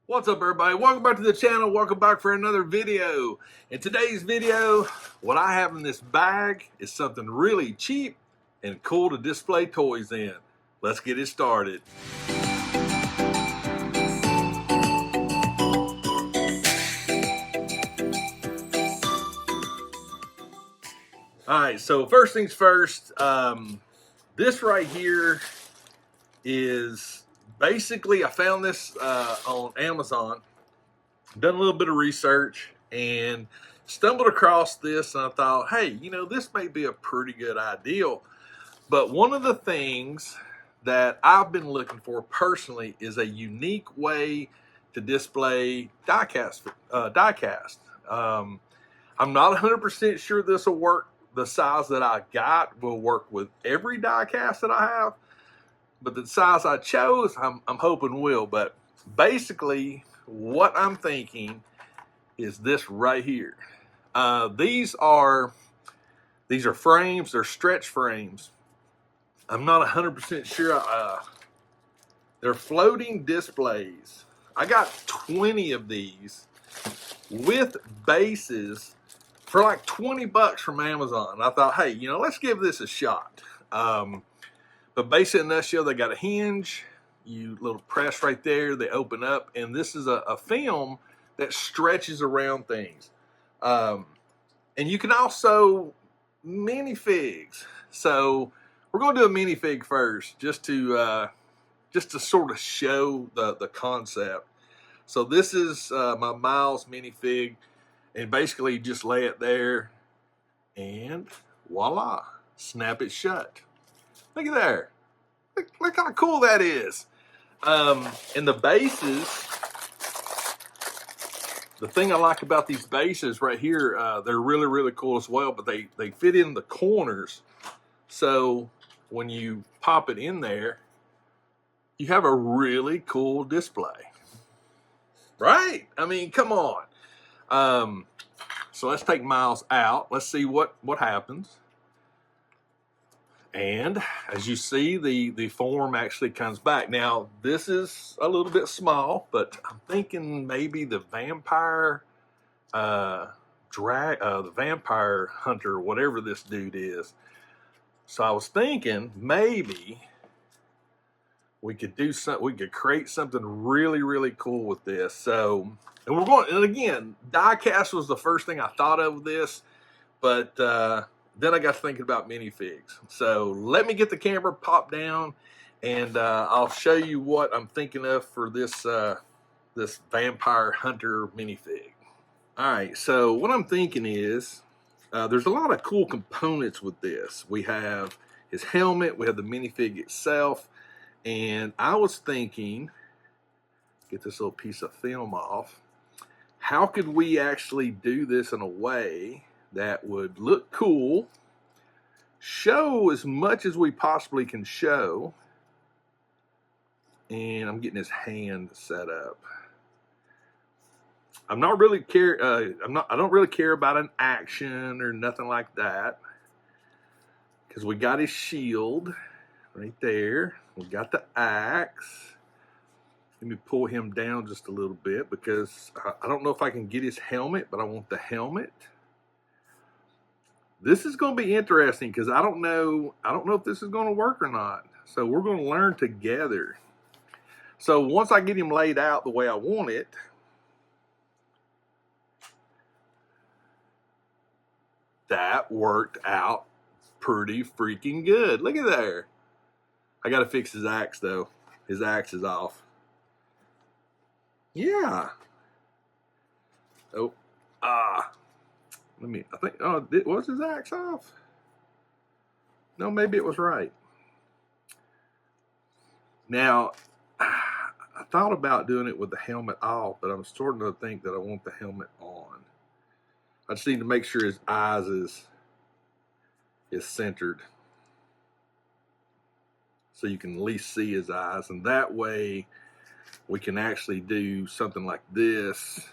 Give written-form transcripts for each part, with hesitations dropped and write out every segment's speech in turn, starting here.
What's up, everybody? Welcome back to the channel. Welcome back for another video. In today's video, what I have in this bag is something really cheap and cool to display toys in. Let's get it started. All right, so first things first, this right here is basically, I found this on Amazon. Done a little bit of research and stumbled across this, and I thought, hey, this may be a pretty good idea. But one of the things that I've been looking for personally is a unique way to display diecast. I'm not 100% sure this will work. The size that I got will work with every diecast that I have, but the size I chose, I'm hoping will. But basically, what I'm thinking is this right here. These are frames. They're stretch frames. I'm not 100% sure. They're floating displays. I got 20 of these with bases for like 20 bucks from Amazon. I thought, hey, let's give this a shot. But basically, in a nutshell, they got a hinge. You little press right there, they open up, and this is a film that stretches around things. And you can also minifigs. So we're going to do a minifig first, just to sort of show the concept. So this is my Miles minifig, and basically you just lay it there, and voila, snap it shut. Look at there. Look how cool that is. And the bases, the thing I like about these bases right here, they're really, really cool as well, but they fit in the corners. So when you pop it in there, you have a really cool display. Right? I mean, come on. So let's take Miles out. Let's see what happens. And as you see, the form actually comes back. Now, this is a little bit small, but I'm thinking maybe the vampire the vampire hunter, whatever this dude is. So I was thinking maybe we could do something. We could create something really, really cool with this. So, and again, diecast was the first thing I thought of this, but then I got to thinking about minifigs. So let me get the camera popped down, and I'll show you what I'm thinking of for this this vampire hunter minifig. All right, so what I'm thinking is there's a lot of cool components with this. We have his helmet, we have the minifig itself, and I was thinking, get this little piece of film off, how could we actually do this in a way that would look cool, show as much as we possibly can show, and I'm getting his hand set up. I don't really care about an action or nothing like that, because we got his shield right there. We got the axe. Let me pull him down just a little bit, because I don't know if I can get his helmet, but I want the helmet. This is going to be interesting, because I don't know if this is going to work or not. So we're going to learn together. So once I get him laid out the way I want it, that worked out pretty freaking good. Look at there. I got to fix his axe, though. His axe is off. Yeah. Oh. I think, was his axe off? No, maybe it was right. Now, I thought about doing it with the helmet off, but I'm starting to think that I want the helmet on. I just need to make sure his eyes is centered, so you can at least see his eyes, and that way we can actually do something like this,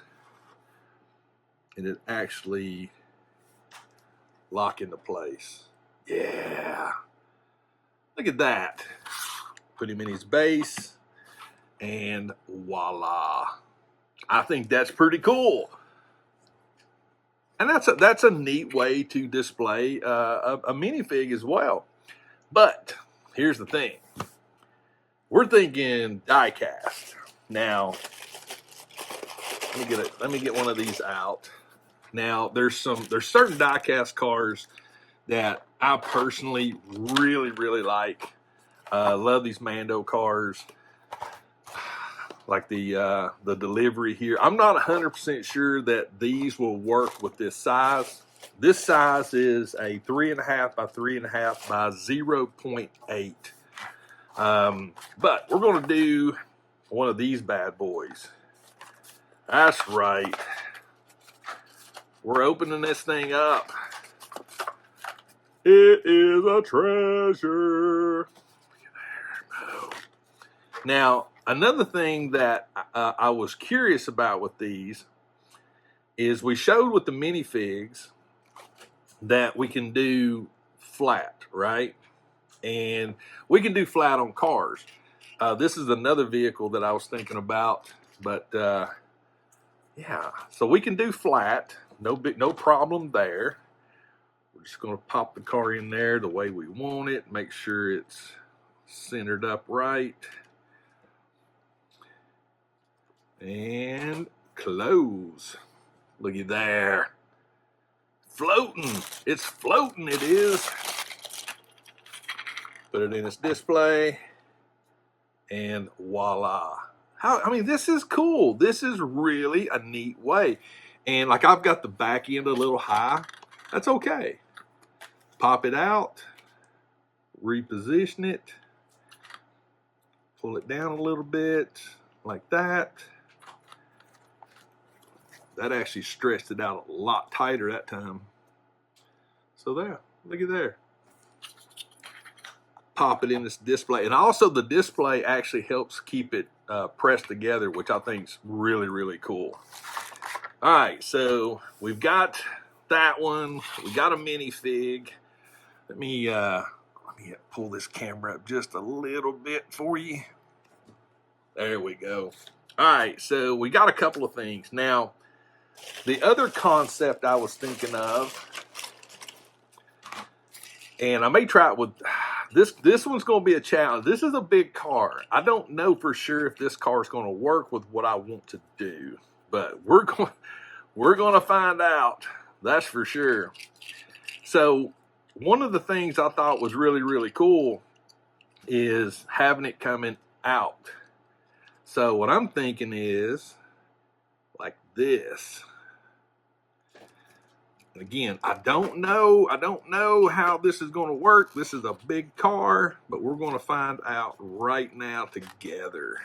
and it actually lock into place. Yeah, look at that. Put him in his base, and voila. I think that's pretty cool. And that's a neat way to display a minifig as well. But here's the thing. We're thinking die cast. Now, let me get one of these out. Now, there's certain die cast cars that I personally really like. Love these Mando cars. Like the delivery here. I'm not 100% sure that these will work with this size. This size is a 3.5 by 3.5 by 0.8. But we're going to do one of these bad boys. That's right. We're opening this thing up. It is a treasure. Now, another thing that I was curious about with these is we showed with the minifigs that we can do flat, right? And we can do flat on cars. This is another vehicle that I was thinking about, but yeah, so we can do flat, no problem there. We're just going to pop the car in there the way we want it, make sure it's centered up right. And close. Looky there. Floating. It's floating, it is. Put it in its display. And voila. I mean, this is cool. This is really a neat way. And like I've got the back end a little high. That's okay. Pop it out. Reposition it. Pull it down a little bit. Like that. That actually stretched it out a lot tighter that time. So there, look at there. Pop it in this display. And also the display actually helps keep it pressed together, which I think is really cool. All right, so we've got that one. We got a minifig. Let me pull this camera up just a little bit for you. There we go. All right, so we got a couple of things. Now, the other concept I was thinking of, and I may try it with this one's going to be a challenge. This is a big car. I don't know for sure if this car is going to work with what I want to do, but we're going to find out. That's for sure. So one of the things I thought was really cool is having it coming out. So what I'm thinking is like this. Again, I don't know how this is going to work. This is a big car, but we're going to find out right now together.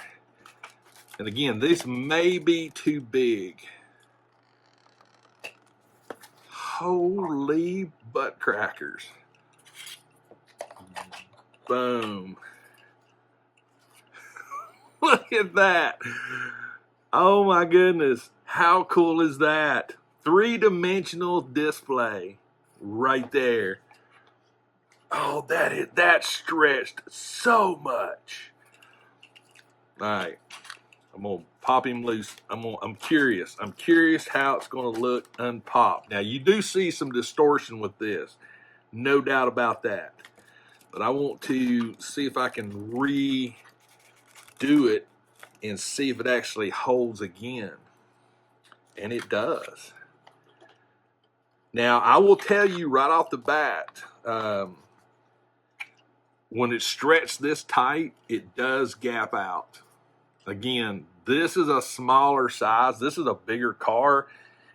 And again, this may be too big. Holy butt crackers. Boom. Look at that. Oh my goodness. How cool is that? 3-dimensional display right there. Oh, that stretched so much. All right, I'm gonna pop him loose. I'm curious. I'm curious how it's gonna look unpopped. Now you do see some distortion with this, no doubt about that. But I want to see if I can redo it and see if it actually holds again. And it does. Now, I will tell you right off the bat, when it's stretched this tight, it does gap out. Again, this is a smaller size. This is a bigger car,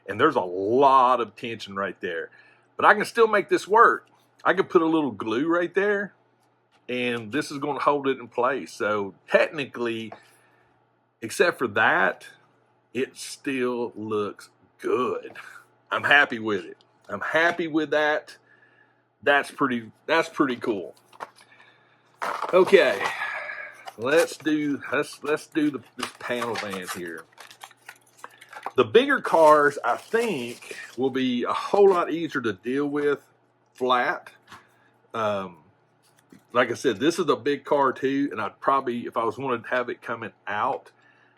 and there's a lot of tension right there. But I can still make this work. I can put a little glue right there, and this is going to hold it in place. So technically, except for that, it still looks good. I'm happy with it. I'm happy with that. That's pretty cool. Okay, let's do this panel van here. The bigger cars, I think, will be a whole lot easier to deal with flat. Like I said, this is a big car too, and I'd probably, if I was wanting to have it coming out,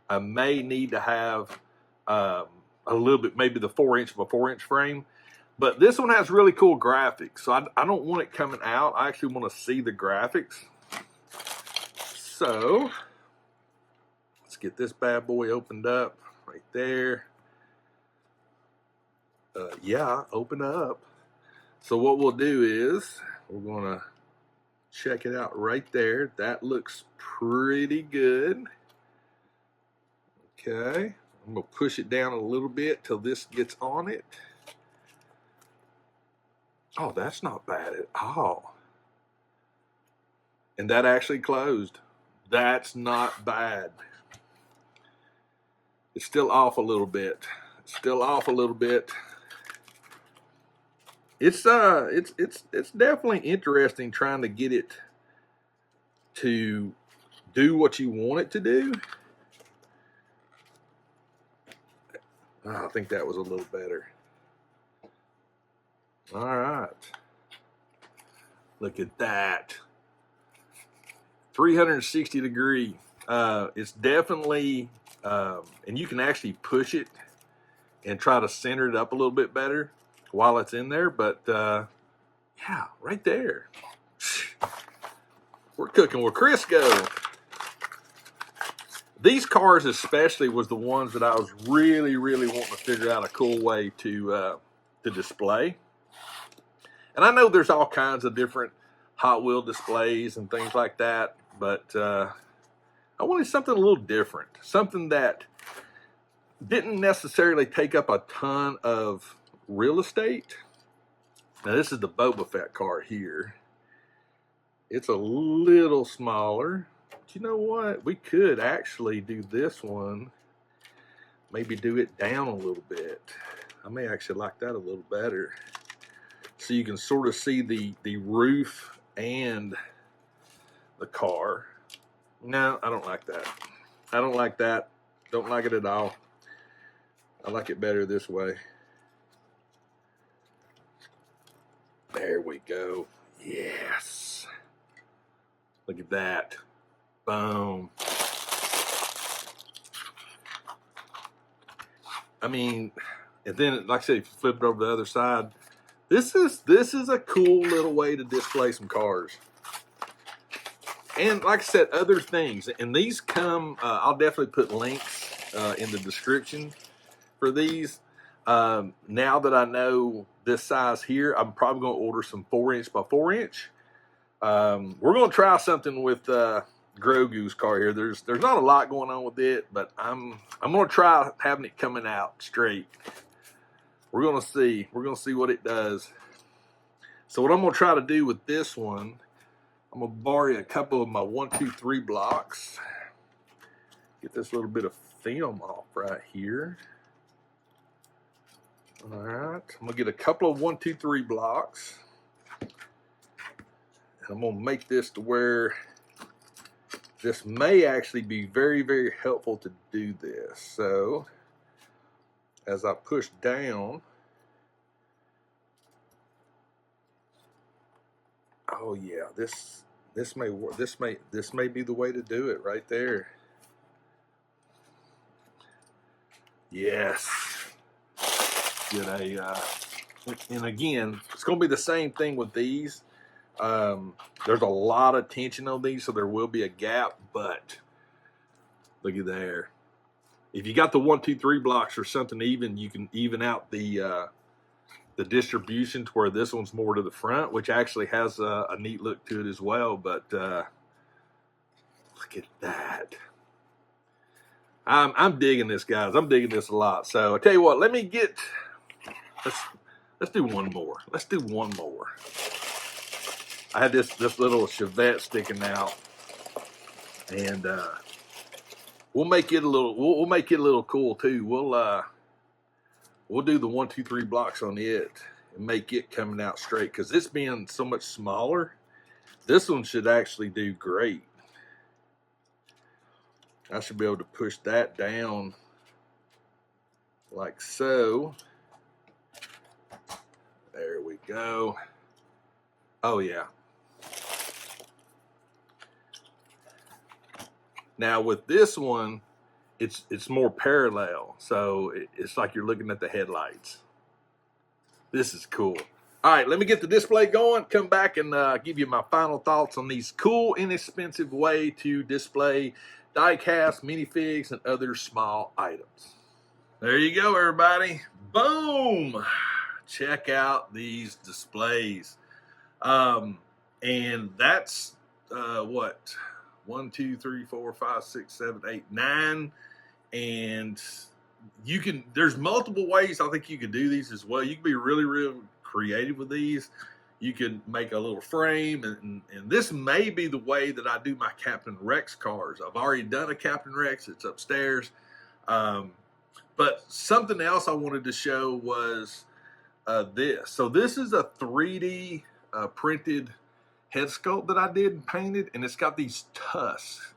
I may need to have a little bit, maybe the 4-inch of a 4-inch frame. But this one has really cool graphics, so I don't want it coming out. I actually want to see the graphics. So let's get this bad boy opened up right there. Yeah, open up. So what we'll do is we're gonna check it out right there. That looks pretty good. Okay, I'm gonna push it down a little bit till this gets on it. Oh, that's not bad at all. And that actually closed. That's not bad. It's still off a little bit. Still off a little bit. It's definitely interesting trying to get it to do what you want it to do. Oh, I think that was a little better. All right. Look at that. 360 degree. It's definitely, and you can actually push it and try to center it up a little bit better while it's in there. But yeah, right there. We're cooking with Crisco. These cars especially was the ones that I was really wanting to figure out a cool way to display. And I know there's all kinds of different Hot Wheel displays and things like that, but I wanted something a little different, something that didn't necessarily take up a ton of real estate. Now this is the Boba Fett car here. It's a little smaller. But you know what? We could actually do this one. Maybe do it down a little bit. I may actually like that a little better. So you can sort of see the roof and the car. No, I don't like that. I don't like that. Don't like it at all. I like it better this way. There we go. Yes. Look at that. Boom. I mean, and then, like I said, if you flip it over the other side, this is a cool little way to display some cars. And like I said, other things. And these come, I'll definitely put links in the description for these. Now that I know this size here, I'm probably going to order some 4-inch by 4-inch. We're going to try something with Grogu's car here. There's not a lot going on with it, but I'm going to try having it coming out straight. We're going to see. We're going to see what it does. So what I'm going to try to do with this one, I'm going to borrow a couple of my 1, 2, 3 blocks. Get this little bit of film off right here. All right. I'm going to get a couple of 1, 2, 3 blocks. And I'm going to make this to where this may actually be very helpful to do this. So as I push down, oh yeah, this may work. This may be the way to do it right there. Yes. Get a and again, it's going to be the same thing with these. There's a lot of tension on these, so there will be a gap, but look at there. If you got the 1, 2, 3 blocks or something even, you can even out the distribution to where this one's more to the front, which actually has a neat look to it as well. But look at that. I'm digging this, guys. I'm digging this a lot. So I tell you what, let's do one more. Let's do one more. I had this little Chevette sticking out, and we'll make it a little. We'll make it a little cool too. We'll do the 1, 2, 3 blocks on it and make it coming out straight, because this being so much smaller, this one should actually do great. I should be able to push that down like so. There we go. Oh yeah. Now with this one, it's more parallel. So it's like you're looking at the headlights. This is cool. All right, let me get the display going, come back and give you my final thoughts on these cool, inexpensive way to display die-cast, minifigs, and other small items. There you go, everybody. Boom! Check out these displays. And that's what? 1, 2, 3, 4, 5, 6, 7, 8, 9. And you can, there's multiple ways I think you could do these as well. You can be really, really creative with these. You can make a little frame, and this may be the way that I do my Captain Rex cars. I've already done a Captain Rex. It's upstairs. But something else I wanted to show was this. So this is a 3D printed head sculpt that I did and painted, and it's got these tusks.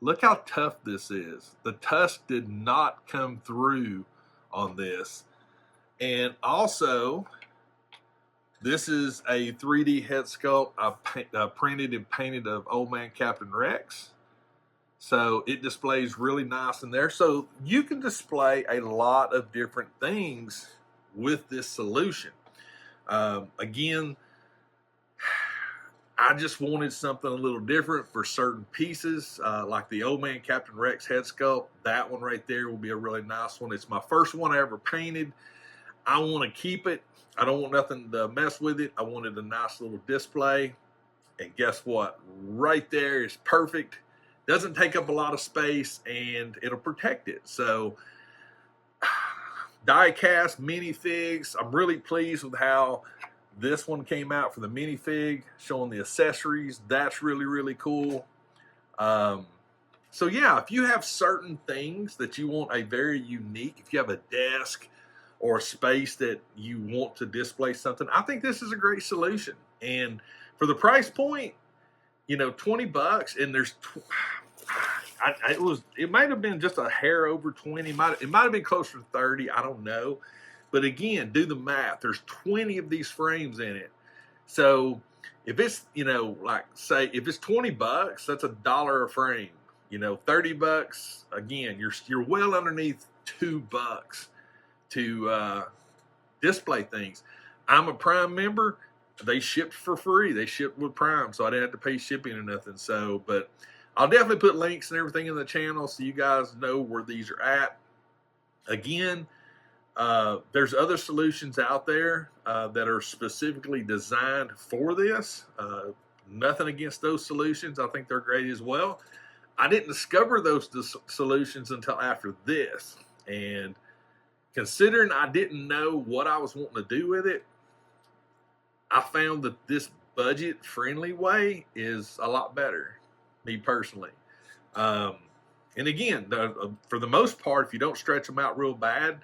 Look how tough this is. The tusk did not come through on this. And also, this is a 3D head sculpt I printed and painted of Old Man Captain Rex. So it displays really nice in there. So you can display a lot of different things with this solution. Again, I just wanted something a little different for certain pieces, like the Old Man Captain Rex head sculpt. That one right there will be a really nice one. It's my first one I ever painted. I want to keep it. I don't want nothing to mess with it. I wanted a nice little display. And guess what? Right there is perfect. Doesn't take up a lot of space, and it'll protect it. So die-cast minifigs, I'm really pleased with how this one came out for the minifig, showing the accessories. That's really, really cool. So yeah, if you have certain things that you want a very unique, if you have a desk or a space that you want to display something, I think this is a great solution. And for the price point, you know, 20 bucks, and there's, it might have been just a hair over 20. It might have been closer to 30. I don't know. But again, do the math. There's 20 of these frames in it. So if it's, you know, like say, if it's 20 bucks, that's $1 a frame. You know, 30 bucks, again, you're well underneath $2 to display things. I'm a Prime member. They shipped for free. They shipped with Prime, so I didn't have to pay shipping or nothing. So, but I'll definitely put links and everything in the channel so you guys know where these are at. Again, there's other solutions out there that are specifically designed for this. Nothing against those solutions. I think they're great as well. I didn't discover those solutions until after this. And considering I didn't know what I was wanting to do with it, I found that this budget-friendly way is a lot better, me personally. And again, for the most part, if you don't stretch them out real bad,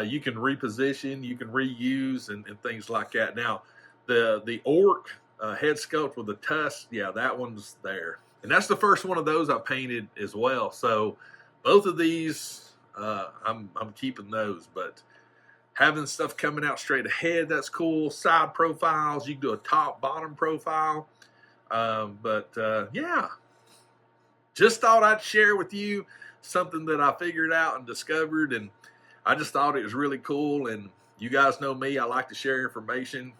you can reposition, you can reuse, and things like that. Now, the orc head sculpt with the tusk, yeah, that one's there. And that's the first one of those I painted as well. So both of these, I'm keeping those. But having stuff coming out straight ahead, that's cool. Side profiles, you can do a top-bottom profile. Yeah, just thought I'd share with you something that I figured out and discovered, and I just thought it was really cool. And you guys know me, I like to share information.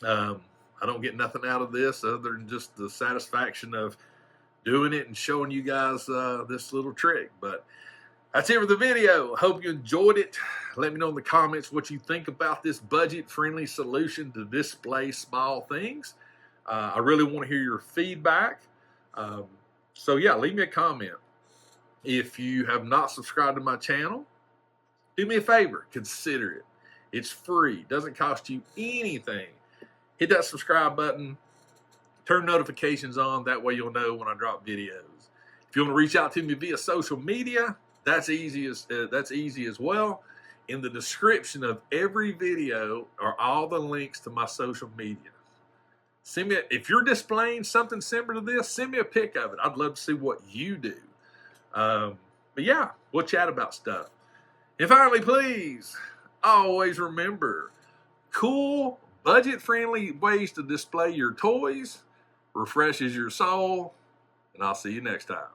I don't get nothing out of this other than just the satisfaction of doing it and showing you guys this little trick. But that's it for the video. Hope you enjoyed it. Let me know in the comments what you think about this budget-friendly solution to display small things. I really want to hear your feedback. So yeah, leave me a comment. If you have not subscribed to my channel, do me a favor, consider it. It's free, doesn't cost you anything. Hit that subscribe button, turn notifications on, that way you'll know when I drop videos. If you want to reach out to me via social media, that's easy as well. In the description of every video are all the links to my social media. Send me if you're displaying something similar to this, send me a pic of it. I'd love to see what you do. But yeah, we'll chat about stuff. And finally, please, always remember, cool, budget-friendly ways to display your toys refreshes your soul, and I'll see you next time.